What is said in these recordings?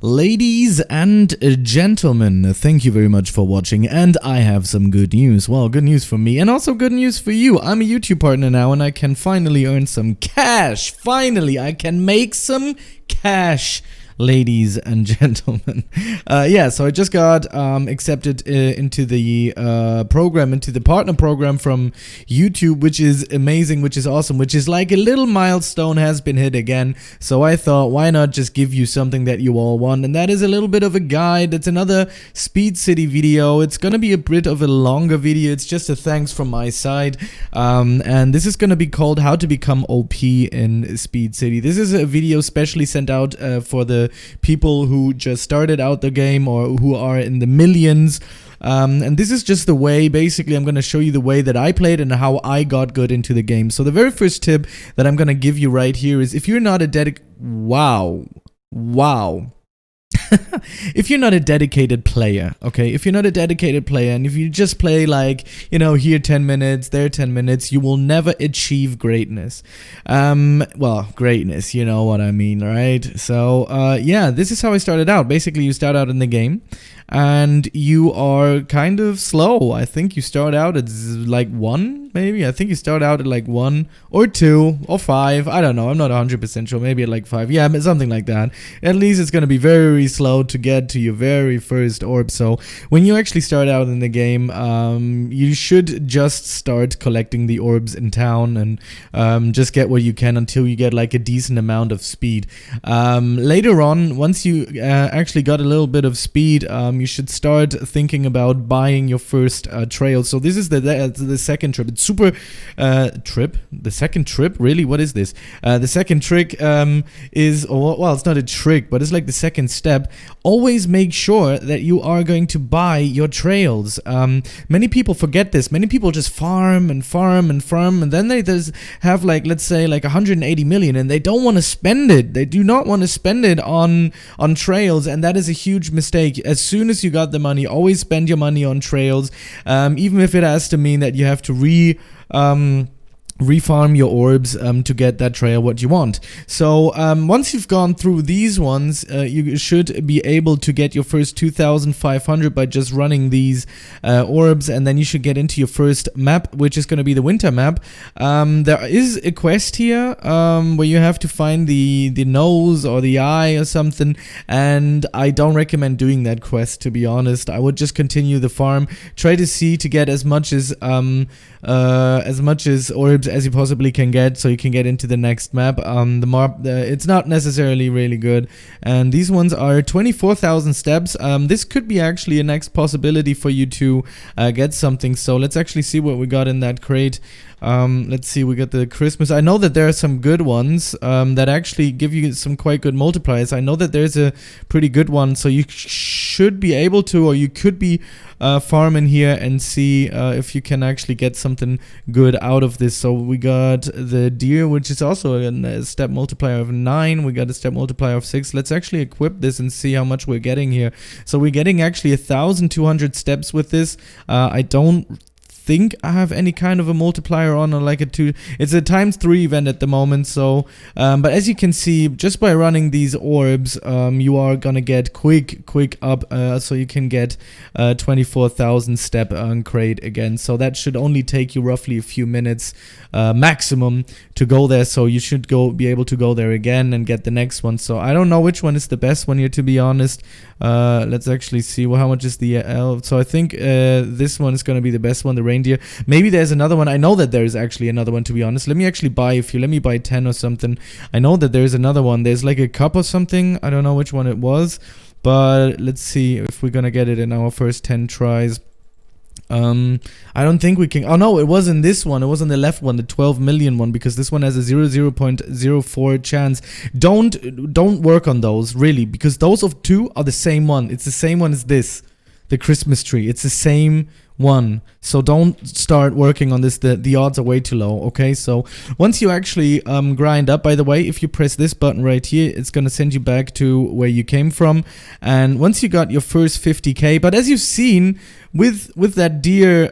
Ladies and gentlemen, thank you very much for watching, and I have some good news. Well, good news for me and also good news for you. I'm a YouTube partner now and I can finally earn some cash. Finally, I can make some cash. Ladies and gentlemen, so I just got accepted into the program, into the partner program from YouTube, which is amazing, which is awesome, which is like a little milestone has been hit again. So I thought, why not just give you something that you all want, and that is a little bit of a guide. It's another Speed City video. It's gonna be a bit of a longer video. It's just a thanks from my side, and this is gonna be called How to Become OP in Speed City. This is a video specially sent out for the people who just started out the game or who are in the millions, and this is just the way. Basically, I'm going to show you the way that I played and how I got good into the game. So the very first tip that I'm going to give you right here is, if you're not a if you're not a dedicated player, okay, if you're not a dedicated player and if you just play like, you know, here 10 minutes, there 10 minutes, you will never achieve greatness. Well, greatness, you know what I mean, right? So, yeah, this is how I started out. Basically, you start out in the game and you are kind of slow. I think you start out at like 1, maybe. I think you start out at like 1 or 2 or 5. I don't know. I'm not 100% sure. Maybe at like 5. Yeah, something like that. At least it's going to be very slow to get to your very first orb. So when you actually start out in the game, you should just start collecting the orbs in town and just get what you can until you get like a decent amount of speed. Later on, once you actually got a little bit of speed, you should start thinking about buying your first trail. So this is the second trip. It's super the second trip, really? What is this? The second trick is, well, it's not a trick, but it's like the second step. Always make sure that you are going to buy your trails. Many people forget this. Many people just farm and farm and farm, and then they just have like, let's say like 180 million, and they don't want to spend it. They do not want to spend it on trails, and that is a huge mistake. As soon as you got the money, always spend your money on trails, even if it has to mean that you have to refarm your orbs to get that trail what you want. So once you've gone through these ones, you should be able to get your first 2,500 by just running these orbs, and then you should get into your first map, which is going to be the winter map. There is a quest here where you have to find the nose or the eye or something, and I don't recommend doing that quest, to be honest. I would just continue the farm, try to get as much as orbs as you possibly can get, so you can get into the next map. The map, it's not necessarily really good, and these ones are 24,000 steps. This could be actually a next possibility for you to get something. So let's actually see what we got in that crate. Let's see, we got the Christmas. I know that there are some good ones that actually give you some quite good multipliers. I know that there's a pretty good one, so you should be able to, or you could be farming here and see if you can actually get something good out of this. So we got the deer, which is also a step multiplier of 9. We got a step multiplier of 6. Let's actually equip this and see how much we're getting here. So we're getting actually 1,200 steps with this. I don't think I have any kind of a multiplier on, or like a 2. It's a ×3 event at the moment. So but as you can see, just by running these orbs, you are gonna get quick up, so you can get 24,000 step crate again. So that should only take you roughly a few minutes maximum to go there. So you should be able to go there again and get the next one. So I don't know which one is the best one here, to be honest. Let's actually see how much is the elf. So I think this one is gonna be the best one, the reindeer. Maybe there's another one. I know that there is actually another one, to be honest. Let me actually buy a few. Let me buy 10 or something. I know that there's another one. There's like a cup or something. I don't know which one it was, but let's see if we're gonna get it in our first 10 tries. I don't think we can. Oh no, it wasn't this one. It was on the left one, the 12 million one, because this one has a 0.04 chance. Don't work on those, really, because those of 2 are the same one. It's the same one as this, the Christmas tree. It's the same 1. So don't start working on this. The odds are way too low. Okay, so once you actually grind up, by the way, if you press this button right here, it's gonna send you back to where you came from. And once you got your first 50k, but as you've seen with that deer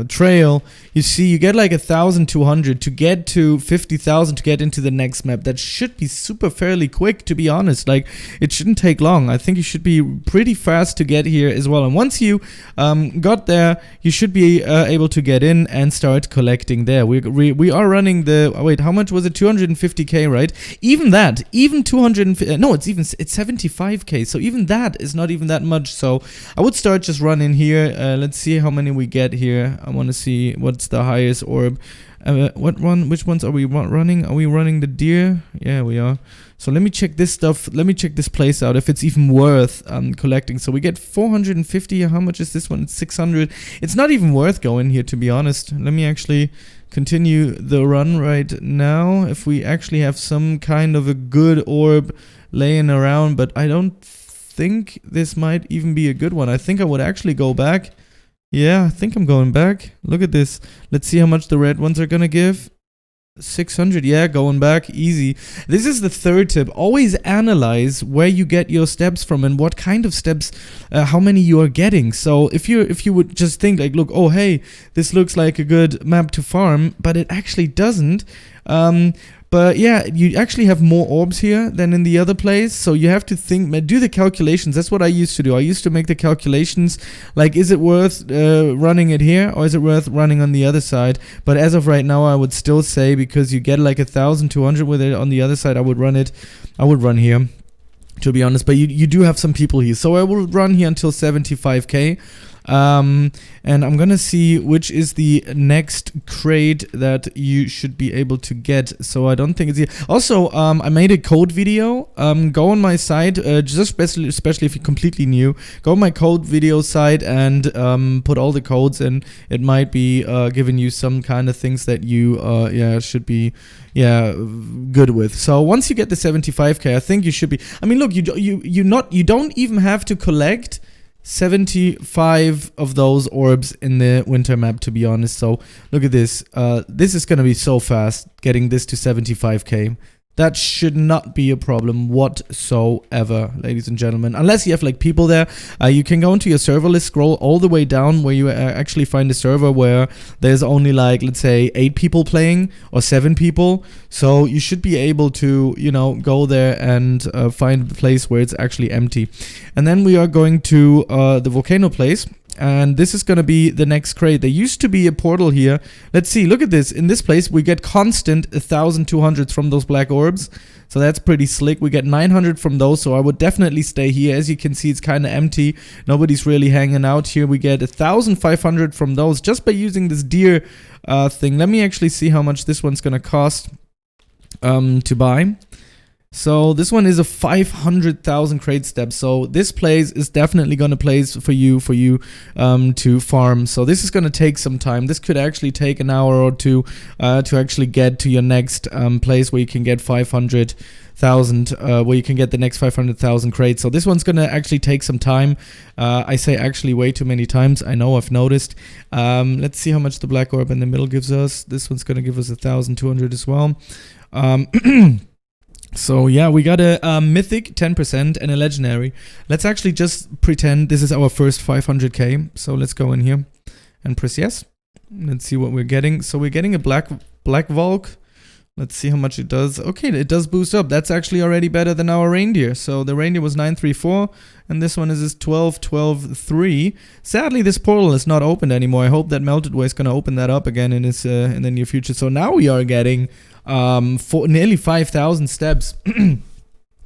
trail, you see you get like 1,200 to get to 50,000 to get into the next map. That should be super fairly quick, to be honest. Like, it shouldn't take long. I think you should be pretty fast to get here as well. And once you got there, you should be able to get in and start collecting there. We are running the, wait, how much was it? 250k, right? Even that, even 250, no, it's 75k. So even that is not even that much. So I would start just running here. Let's see how many we get here. I want to see what's the highest orb. Which ones are we running? Are we running the deer? Yeah, we are. So let me check this stuff. Let me check this place out, if it's even worth collecting. So we get 450. How much is this one? It's 600. It's not even worth going here, to be honest. Let me actually continue the run right now. If we actually have some kind of a good orb laying around, but I don't think this might even be a good one. I think I would actually go back. Yeah, I think I'm going back. Look at this. Let's see how much the red ones are gonna give. 600. Yeah, going back, easy. This is the third tip. Always analyze where you get your steps from and what kind of steps, how many you are getting. So if you would just think like, look, oh hey, this looks like a good map to farm, but it actually doesn't. But yeah, you actually have more orbs here than in the other place, so you have to think, do the calculations. That's what I used to do. I used to make the calculations, like, is it worth running it here, or is it worth running on the other side? But as of right now, I would still say, because you get like 1,200 with it on the other side, I would run here, to be honest. But you do have some people here, so I will run here until 75k. And I'm gonna see which is the next crate that you should be able to get. So I don't think it's here. Also, I made a code video. Go on my site, just especially if you're completely new, go on my code video site and put all the codes, and it might be giving you some kind of things that you should be good with. So once you get the 75k, I think you should be. I mean, look, you don't even have to collect 75 of those orbs in the winter map, to be honest. So look at this. This is gonna be so fast, getting this to 75k. That should not be a problem whatsoever, ladies and gentlemen. Unless you have like people there, you can go into your server list, scroll all the way down where you actually find a server where there's only like, let's say 8 people playing or 7 people. So you should be able to, you know, go there and find a place where it's actually empty. And then we are going to the Volcano place. And this is going to be the next crate. There used to be a portal here. Let's see. Look at this. In this place, we get constant 1,200s from those black orbs. So that's pretty slick. We get 900 from those. So I would definitely stay here. As you can see, it's kind of empty. Nobody's really hanging out here. We get 1,500 from those just by using this deer thing. Let me actually see how much this one's going to cost to buy. So this one is a 500,000 crate step. So this place is definitely going to place for you to farm. So this is going to take some time. This could actually take an hour or two to actually get to your next place where you can get 500,000, where you can get the next 500,000 crates. So this one's going to actually take some time. I say actually way too many times. I know, I've noticed. Let's see how much the black orb in the middle gives us. This one's going to give us 1,200 as well. So yeah, we got a mythic 10% and a legendary. Let's actually just pretend this is our first 500k. So let's go in here and press yes. Let's see what we're getting. So we're getting a black Volk. Let's see how much it does. Okay, it does boost up. That's actually already better than our reindeer. So the reindeer was 934, and this one is 12-12-3. Sadly, this portal is not opened anymore. I hope that Meltedway is going to open that up again in the near future. So now we are getting nearly 5,000 steps.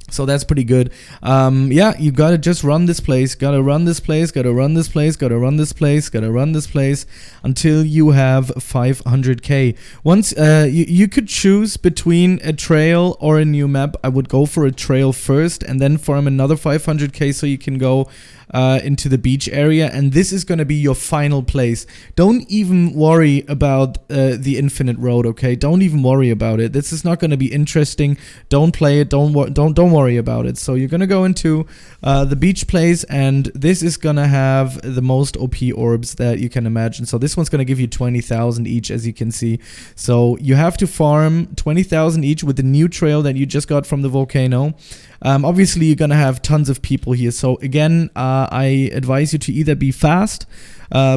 So that's pretty good. Yeah, you gotta just run this place, gotta run this place, gotta run this place, gotta run this place, gotta run this place until you have 500k. Once you could choose between a trail or a new map. I would go for a trail first and then farm another 500k so you can go into the beach area, and this is going to be your final place. Don't even worry about the infinite road, okay? Don't even worry about it. This is not going to be interesting. Don't play it. Don't worry worry about it. So you're gonna go into the beach place, and this is gonna have the most OP orbs that you can imagine. So this one's gonna give you 20,000 each, as you can see. So you have to farm 20,000 each with the new trail that you just got from the volcano. Obviously, you're gonna have tons of people here. So again, I advise you to either be fast,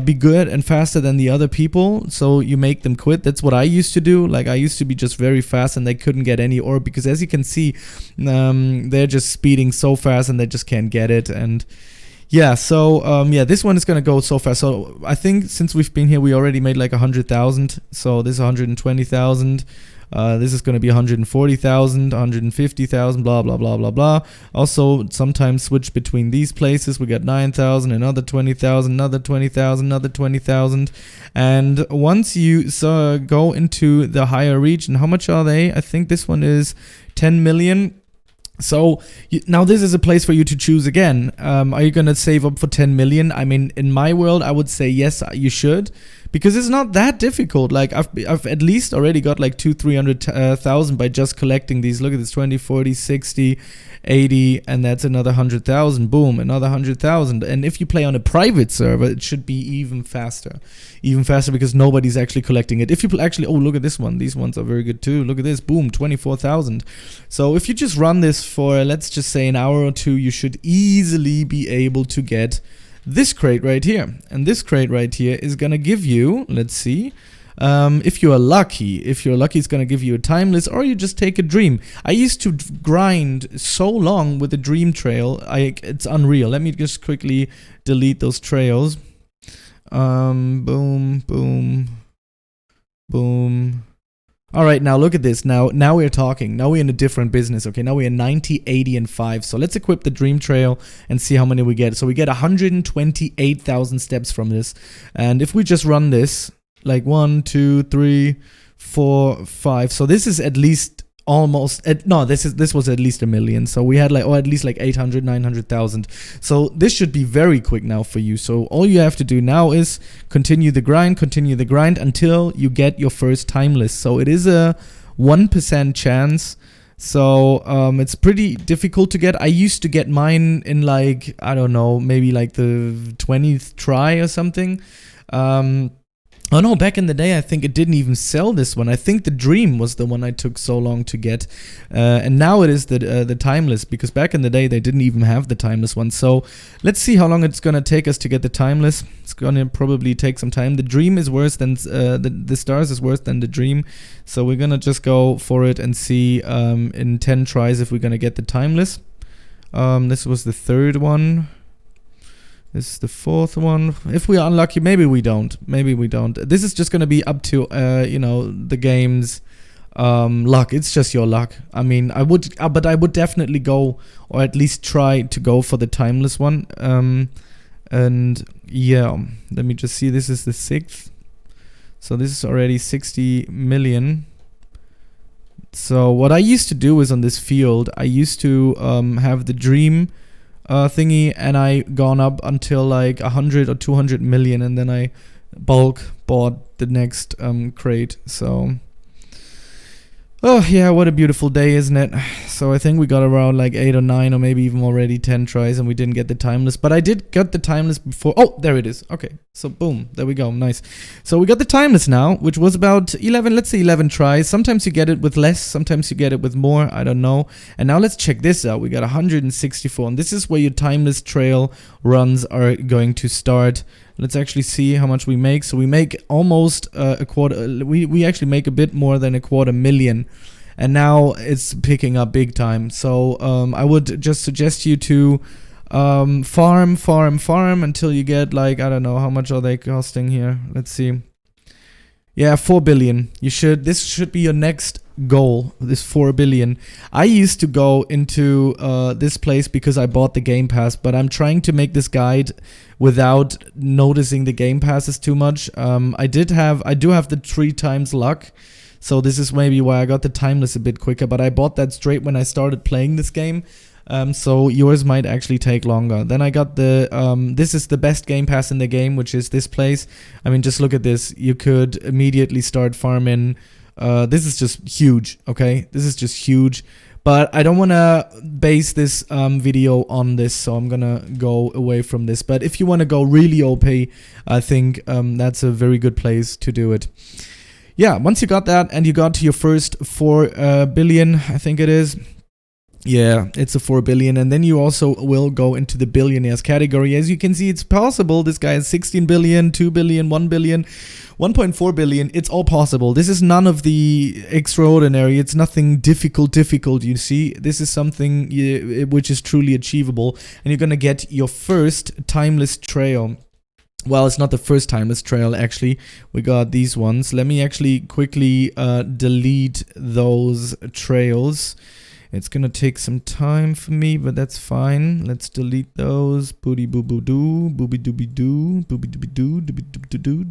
be good and faster than the other people, so you make them quit. That's what I used to do. Like, I used to be just very fast, and they couldn't get any orb, because as you can see, they're just speeding so fast and they just can't get it. And yeah, so yeah, this one is gonna go so fast. So I think since we've been here, we already made like 100,000. So this is 120,000. This is going to be 140,000, 150,000, blah, blah, blah, blah, blah. Also, sometimes switch between these places. We got 9,000, another 20,000, another 20,000, another 20,000. And once you go into the higher region, how much are they? I think this one is 10 million. So now this is a place for you to choose again. Are you going to save up for 10 million? I mean, in my world, I would say yes, you should, because it's not that difficult. Like, I've at least already got like 200,000-300,000 by just collecting these. Look at this, 20, 40, 60, 80, and that's another 100,000. Boom, another 100,000. And if you play on a private server, it should be even faster, because nobody's actually collecting it. If you actually, oh, look at this one. These ones are very good too. Look at this, boom, 24,000. So if you just run this for, let's just say, an hour or two, you should easily be able to get this crate right here. And this crate right here is gonna give you, let's see, if you're lucky, it's gonna give you a timeless, or you just take a dream. I used to grind so long with the dream trail, it's unreal. Let me just quickly delete those trails. Boom, boom, boom. All right, now look at this. Now we're talking. Now we're in a different business, okay? Now we're 90, 80, and 5. So let's equip the dream trail and see how many we get. So we get 128,000 steps from this. And if we just run this, like 1, 2, 3, 4, 5. So this is at least almost, no, this was at least 1 million. So we had like, or at least like 800, 900,000. So this should be very quick now for you. So all you have to do now is continue the grind until you get your first timeless. So it is a 1% chance. So it's pretty difficult to get. I used to get mine in like, I don't know, maybe like the 20th try or something. Oh no, back in the day, I think it didn't even sell this one. I think the Dream was the one I took so long to get. And now it is the Timeless, because back in the day, they didn't even have the Timeless one. So let's see how long it's going to take us to get the Timeless. It's going to probably take some time. The Dream is worse than, the Stars is worse than the Dream. So we're going to just go for it and see in 10 tries if we're going to get the Timeless. This was the third one. This is the fourth one. If we are unlucky, maybe we don't. Maybe we don't. This is just going to be up to, you know, the game's luck. It's just your luck. I mean, but I would definitely go, or at least try to go for the Timeless one. And yeah, let me just see. This is the 6th. So this is already 60 million. So what I used to do is on this field, I used to have the Dream thingy, and I gone up until like 100 or 200 million, and then I bulk bought the next crate. So oh yeah, what a beautiful day, isn't it? So I think we got around like 8 or 9 or maybe even already 10 tries, and we didn't get the Timeless, but I did get the Timeless before. Oh, there it is. Okay, so boom, there we go. Nice. So we got the Timeless now, which was about 11, let's say 11 tries. Sometimes you get it with less, sometimes you get it with more, I don't know. And now let's check this out. We got 164, and this is where your Timeless trail runs are going to start. Let's actually see how much we make. So we make almost a quarter. We actually make a bit more than a 250,000, and now it's picking up big time. So I would just suggest you to farm until you get like, I don't know, how much are they costing here? Let's see. Yeah, 4 billion. This should be your next goal, this 4 billion. I used to go into this place because I bought the Game Pass, but I'm trying to make this guide without noticing the Game Passes too much. I do have the 3 times luck, so this is maybe why I got the Timeless a bit quicker, but I bought that straight when I started playing this game. So yours might actually take longer. Then I got the, this is the best Game Pass in the game, which is this place. I mean, just look at this. You could immediately start farming. This is just huge, okay? This is just huge. But I don't want to base this video on this, so I'm gonna go away from this. But if you want to go really OP, I think that's a very good place to do it. Yeah, once you got that and you got to your first 4 billion, I think it is. Yeah, it's a 4 billion, and then you also will go into the billionaires category. As you can see, it's possible. This guy has 16 billion, 2 billion, 1 billion, 1.4 billion. It's all possible. This is none of the extraordinary. It's nothing difficult, you see. This is something which is truly achievable, and you're gonna get your first timeless trail. Well, it's not the first timeless trail, actually. We got these ones. Let me actually quickly delete those trails. It's gonna take some time for me, but that's fine. Let's delete those. Booty boo boo doo, booby dooby doo, booby dooby doo, dooby dooby doo.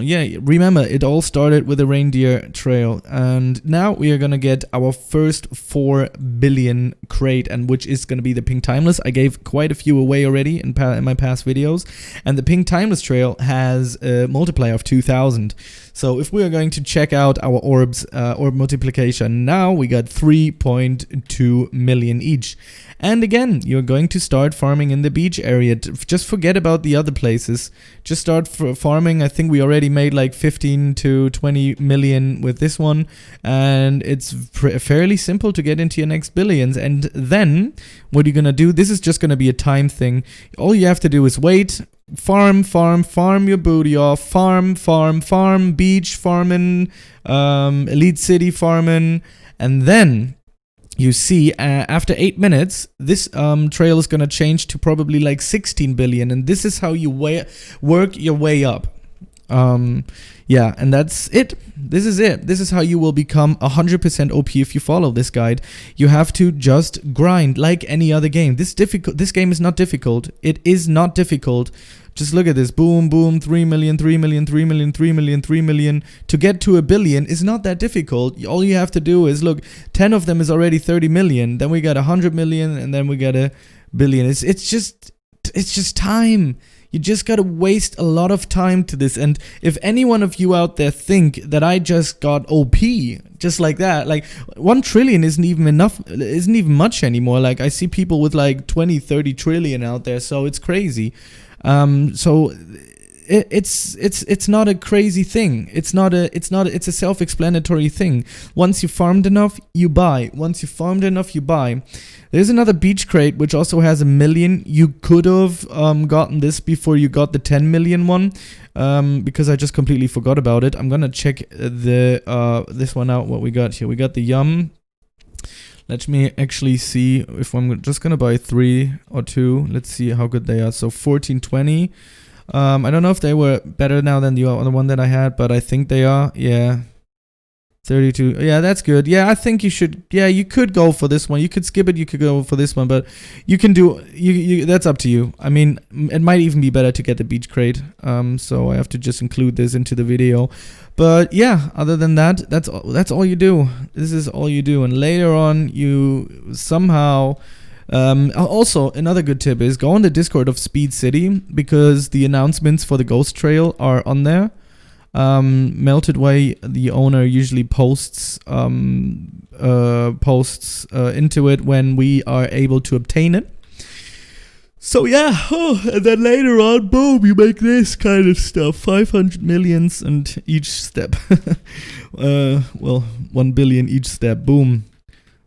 Yeah, remember, it all started with a reindeer trail, and now we are gonna get our first 4 billion crate, and which is gonna be the pink timeless. I gave quite a few away already in my past videos, and the pink timeless trail has a multiplier of 2000. So if we are going to check out our orbs, orb multiplication, now we got 3.2 million each. And again, you're going to start farming in the beach area. Just forget about the other places. Just start farming. I think we already made like 15 to 20 million with this one. And it's fairly simple to get into your next billions. And then, what you're going to do, this is just going to be a time thing. All you have to do is wait. Farm your booty off. Farm, beach farming, elite city farming. And then you see, after 8 minutes, this trail is going to change to probably like 16 billion. And this is how you work your way up. Yeah, and that's it. This is it. This is how you will become 100% OP if you follow this guide. You have to just grind like any other game. This game is not difficult. It is not difficult. Just look at this. Boom, boom, 3 million, 3 million, 3 million, 3 million, 3 million. To get to a billion is not that difficult. All you have to do is, look, 10 of them is already 30 million. Then we got 100 million, and then we got a billion. It's just time. You just gotta waste a lot of time to this. And if any one of you out there think that I just got OP just like that, like 1 trillion isn't even much anymore. Like, I see people with like 20, 30 trillion out there, so it's crazy. So it's not a crazy thing. It's a self-explanatory thing. Once you farmed enough, you buy. Once you farmed enough, you buy. There's another beach crate which also has 1 million. You could have gotten this before you got the 10 million one, because I just completely forgot about it. I'm gonna check this one out. What we got here? We got the Yum. Let me actually see if I'm just gonna buy 3 or 2. Let's see how good they are. So 1420. I don't know if they were better now than the other one that I had, but I think they are. Yeah. 32. Yeah, that's good. Yeah, I think you should. Yeah, you could go for this one. You could skip it. You could go for this one, but you can do. That's up to you. I mean, it might even be better to get the beach crate. So I have to just include this into the video. But yeah, other than that, that's all you do. This is all you do, and later on, you somehow. Also, another good tip is go on the Discord of Speed City, because the announcements for the Ghost Trail are on there. Meltedway, the owner, usually posts into it when we are able to obtain it. So yeah, and then later on, boom, you make this kind of stuff. 500 millions and each step. Well, 1 billion each step. Boom.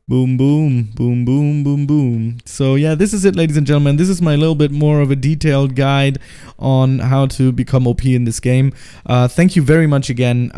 Boom, boom, boom, boom, boom, boom. So yeah, this is it, ladies and gentlemen. This is my little bit more of a detailed guide on how to become OP in this game. Thank you very much again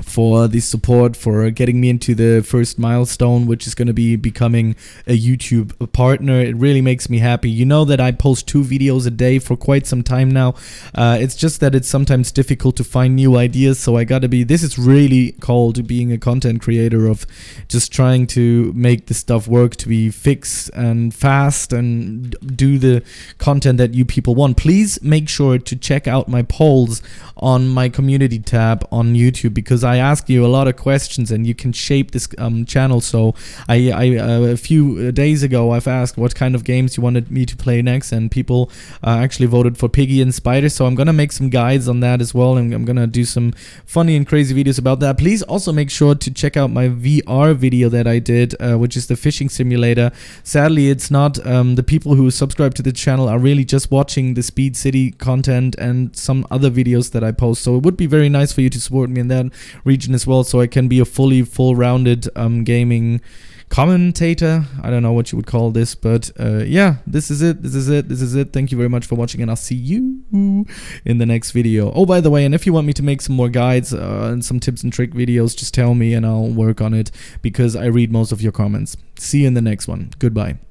for the support, for getting me into the first milestone, which is going to be becoming a YouTube partner. It really makes me happy. You know that I post 2 videos a day for quite some time now. It's just that it's sometimes difficult to find new ideas, so I gotta be, this is really called being a content creator, of just trying to make the stuff work, to be fixed and fast and do the content that you people want. Please make sure to check out my polls on my community tab on YouTube, because because I ask you a lot of questions and you can shape this channel. So a few days ago I've asked what kind of games you wanted me to play next, and people actually voted for Piggy and Spider. So I'm gonna make some guides on that as well, and I'm gonna do some funny and crazy videos about that. Please also make sure to check out my VR video that I did, which is the fishing simulator. Sadly, it's not the people who subscribe to the channel are really just watching the Speed City content and some other videos that I post. So it would be very nice for you to support me in that region as well, so I can be a full-rounded gaming commentator. I don't know what you would call this, but yeah, this is it. Thank you very much for watching, and I'll see you in the next video. Oh, by the way, and if you want me to make some more guides and some tips and trick videos, just tell me and I'll work on it, because I read most of your comments. See you in the next one. Goodbye.